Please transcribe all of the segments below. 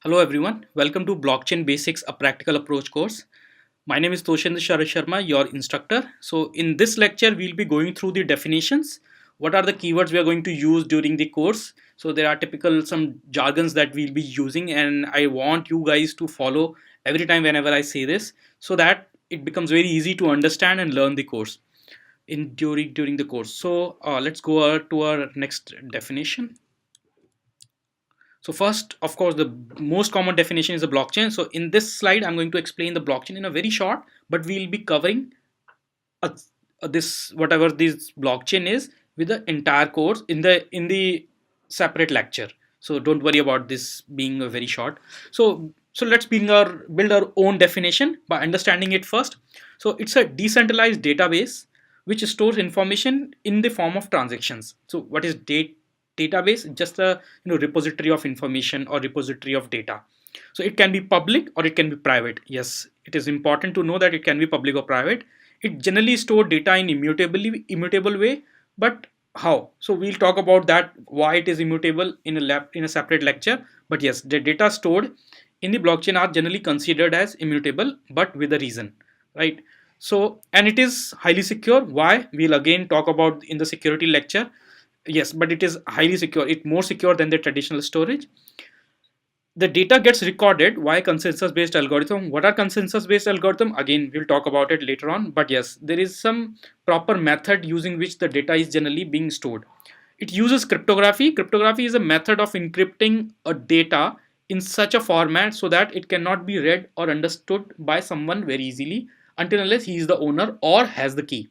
Hello everyone, welcome to Blockchain Basics, a practical approach course. My name is Toshinder Sharma, your instructor. So in this lecture, we'll be going through the definitions. What are the keywords we are going to use during the course? So there are typical some jargons that we'll be using, and I want you guys to follow every time whenever I say this, so that it becomes very easy to understand and learn the course in during the course. So let's go to our next definition. So first, of course, the most common definition is a blockchain. So in this slide, I'm going to explain the blockchain in a very short, but we'll be covering a, this whatever this blockchain is with the entire course in the separate lecture. So don't worry about this being a very short. So let's build our own definition by understanding it first. So it's a decentralized database which stores information in the form of transactions. So what is database? Just a repository of information or repository of data. So it can be public or it can be private. Yes, it is important to know that it can be public or private. It generally store data in immutable way, but how? So we'll talk about that, why it is immutable in a separate lecture. But yes, the data stored in the blockchain are generally considered as immutable, but with a reason, right? So, and it is highly secure. Why? We'll again talk about in the security lecture. Yes, but it is highly secure. It's more secure than the traditional storage. The data gets recorded via consensus based algorithm. What are consensus based algorithm? Again, we'll talk about it later on, but yes, there is some proper method using which the data is generally being stored. It uses cryptography is a method of encrypting a data in such a format so that it cannot be read or understood by someone very easily until unless he is the owner or has the key.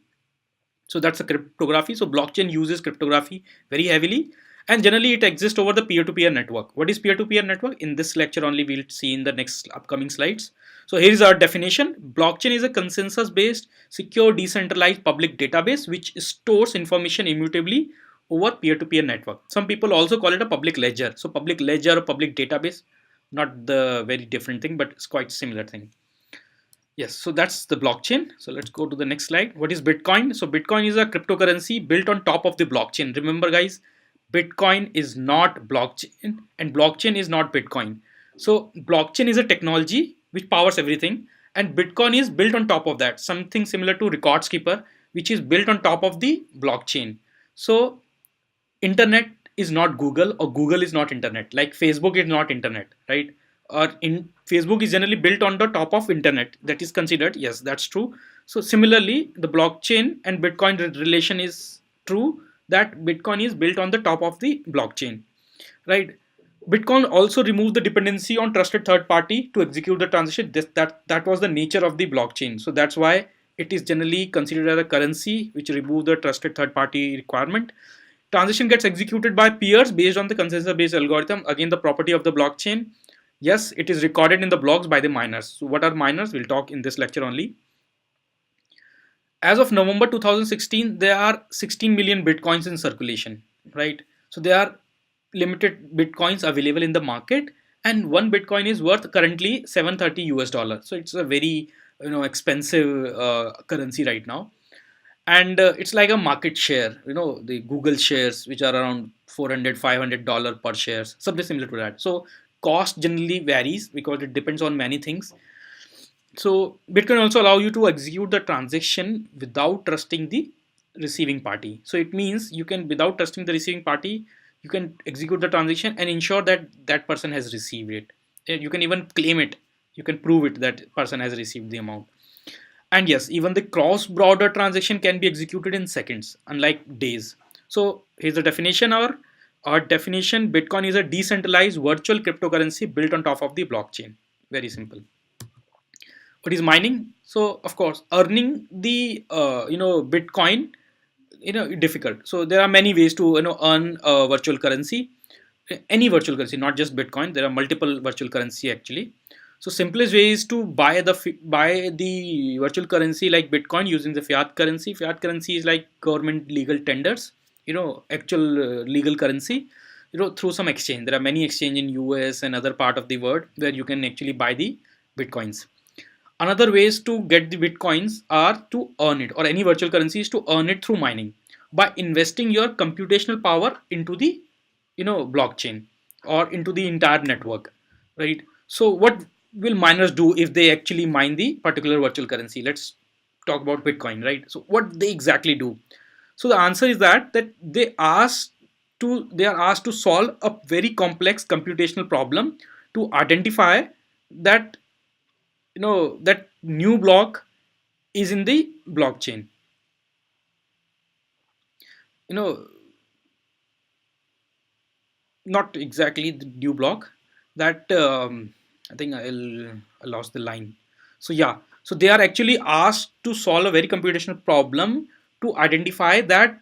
So that's a cryptography. So blockchain uses cryptography very heavily, and generally it exists over the peer-to-peer network. What is peer-to-peer network? In this lecture only we'll see in the next upcoming slides. So here is our definition. Blockchain is a consensus based secure decentralized public database which stores information immutably over peer-to-peer network. Some people also call it a public ledger. So public ledger or public database, not the very different thing, but it's quite similar thing. Yes, so that's the blockchain. So let's go to the next slide. What is Bitcoin? So Bitcoin is a cryptocurrency built on top of the blockchain. Remember guys, Bitcoin is not blockchain and blockchain is not Bitcoin. So blockchain is a technology which powers everything, and Bitcoin is built on top of that. Something similar to records keeper, which is built on top of the blockchain. So internet is not Google, or Google is not internet. Like Facebook is not internet, right? Or in Facebook is generally built on the top of internet. That is considered, yes, that's true. So similarly, the blockchain and Bitcoin relation is true, that Bitcoin is built on the top of the blockchain, right? Bitcoin also removed the dependency on trusted third party to execute the transaction. That was the nature of the blockchain. So that's why it is generally considered as a currency which removed the trusted third party requirement. Transaction gets executed by peers based on the consensus based algorithm. Again, the property of the blockchain. Yes, it is recorded in the blocks by the miners. So what are miners? We'll talk in this lecture only. As of November 2016, there are 16 million bitcoins in circulation, right? So there are limited bitcoins available in the market, and one bitcoin is worth currently 730 US dollar. So it's a very expensive currency right now, and it's like a market share. The Google shares, which are around 400 $500 per shares, something similar to that. So cost generally varies because it depends on many things. So Bitcoin also allow you to execute the transaction without trusting the receiving party. So it means you can, without trusting the receiving party, you can execute the transaction and ensure that that person has received it. You can even claim it. You can prove it that person has received the amount. And yes, even the cross-border transaction can be executed in seconds, unlike days. So here's the definition. Our definition: Bitcoin is a decentralized virtual cryptocurrency built on top of the blockchain. Very simple. What is mining? So of course, earning the Bitcoin difficult. So there are many ways to earn a virtual currency, any virtual currency, not just Bitcoin. There are multiple virtual currency actually. So simplest way is to buy the virtual currency like Bitcoin using the fiat currency. Fiat currency is like government legal tenders, actual legal currency, through some exchange. There are many exchange in US and other part of the world where you can actually buy the Bitcoins. Another ways to get the Bitcoins are to earn it, or any virtual currency is to earn it through mining by investing your computational power into the blockchain or into the entire network, right? So what will miners do if they actually mine the particular virtual currency? Let's talk about Bitcoin, right? So what they exactly do? So the answer is that they are asked to solve a very complex computational problem to identify that that new block is in the blockchain. You know, not exactly the new block. That I think I lost the line. So yeah, so they are actually asked to solve a very computational problem to identify that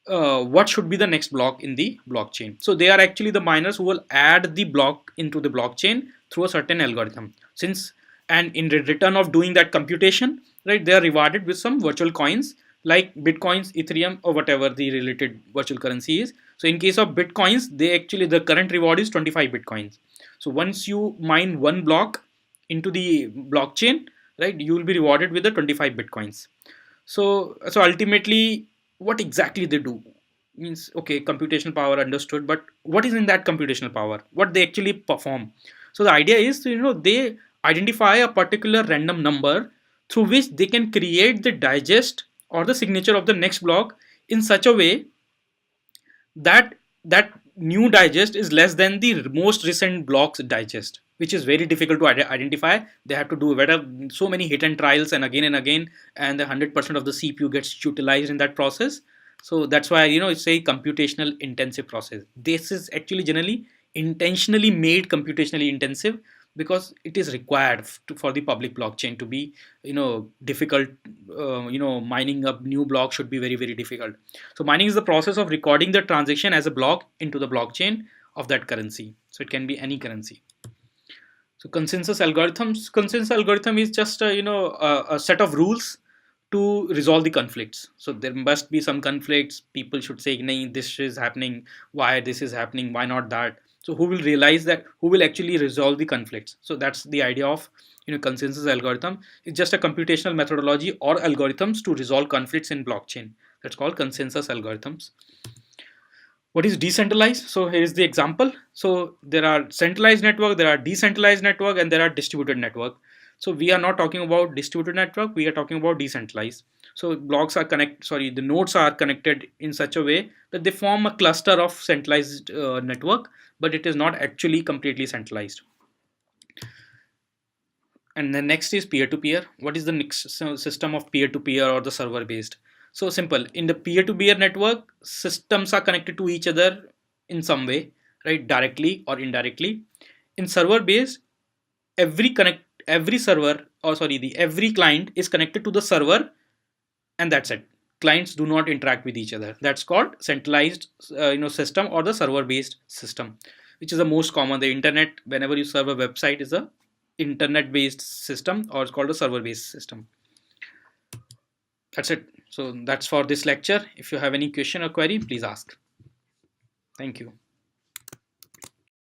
what should be the next block in the blockchain. So they are actually the miners who will add the block into the blockchain through a certain algorithm. Since and in return of doing that computation, right, they are rewarded with some virtual coins like Bitcoins, Ethereum, or whatever the related virtual currency is. So in case of Bitcoins, they actually the current reward is 25 Bitcoins. So once you mine one block into the blockchain, right, you will be rewarded with the 25 Bitcoins. So ultimately, what exactly they do means, okay, computational power understood, but what is in that computational power? What they actually perform? So the idea is, they identify a particular random number through which they can create the digest or the signature of the next block in such a way that that new digest is less than the most recent block's digest, which is very difficult to identify. They have to do whether so many hit and again, and the 100% of the CPU gets utilized in that process. So that's why it's a computational intensive process. This is actually generally intentionally made computationally intensive because it is required for the public blockchain to be difficult. Mining a new block should be very very difficult. So mining is the process of recording the transaction as a block into the blockchain of that currency. So it can be any currency. So consensus algorithm is just a set of rules to resolve the conflicts. So there must be some conflicts. People should say, "Nahin, this is happening. Why this is happening? Why not that?" So who will realize that? Who will actually resolve the conflicts? So that's the idea of consensus algorithm. It's just a computational methodology or algorithms to resolve conflicts in blockchain. That's called consensus algorithms. What is decentralized? So here is the example. So there are centralized network, there are decentralized network, and there are distributed network. So we are not talking about distributed network, we are talking about decentralized. So blocks are the nodes are connected in such a way that they form a cluster of centralized network, but it is not actually completely centralized. And the next is peer-to-peer. What is the next system of peer-to-peer or the server-based? So simple. In the peer-to-peer network, systems are connected to each other in some way, right? Directly or indirectly. In server-based, every server, or sorry, the every client is connected to the server, and that's it. Clients do not interact with each other. That's called centralized, system or the server-based system, which is the most common. The internet, whenever you serve a website, is a internet-based system, or it's called a server-based system. That's it. So that's for this lecture. If you have any question or query, please ask. Thank you.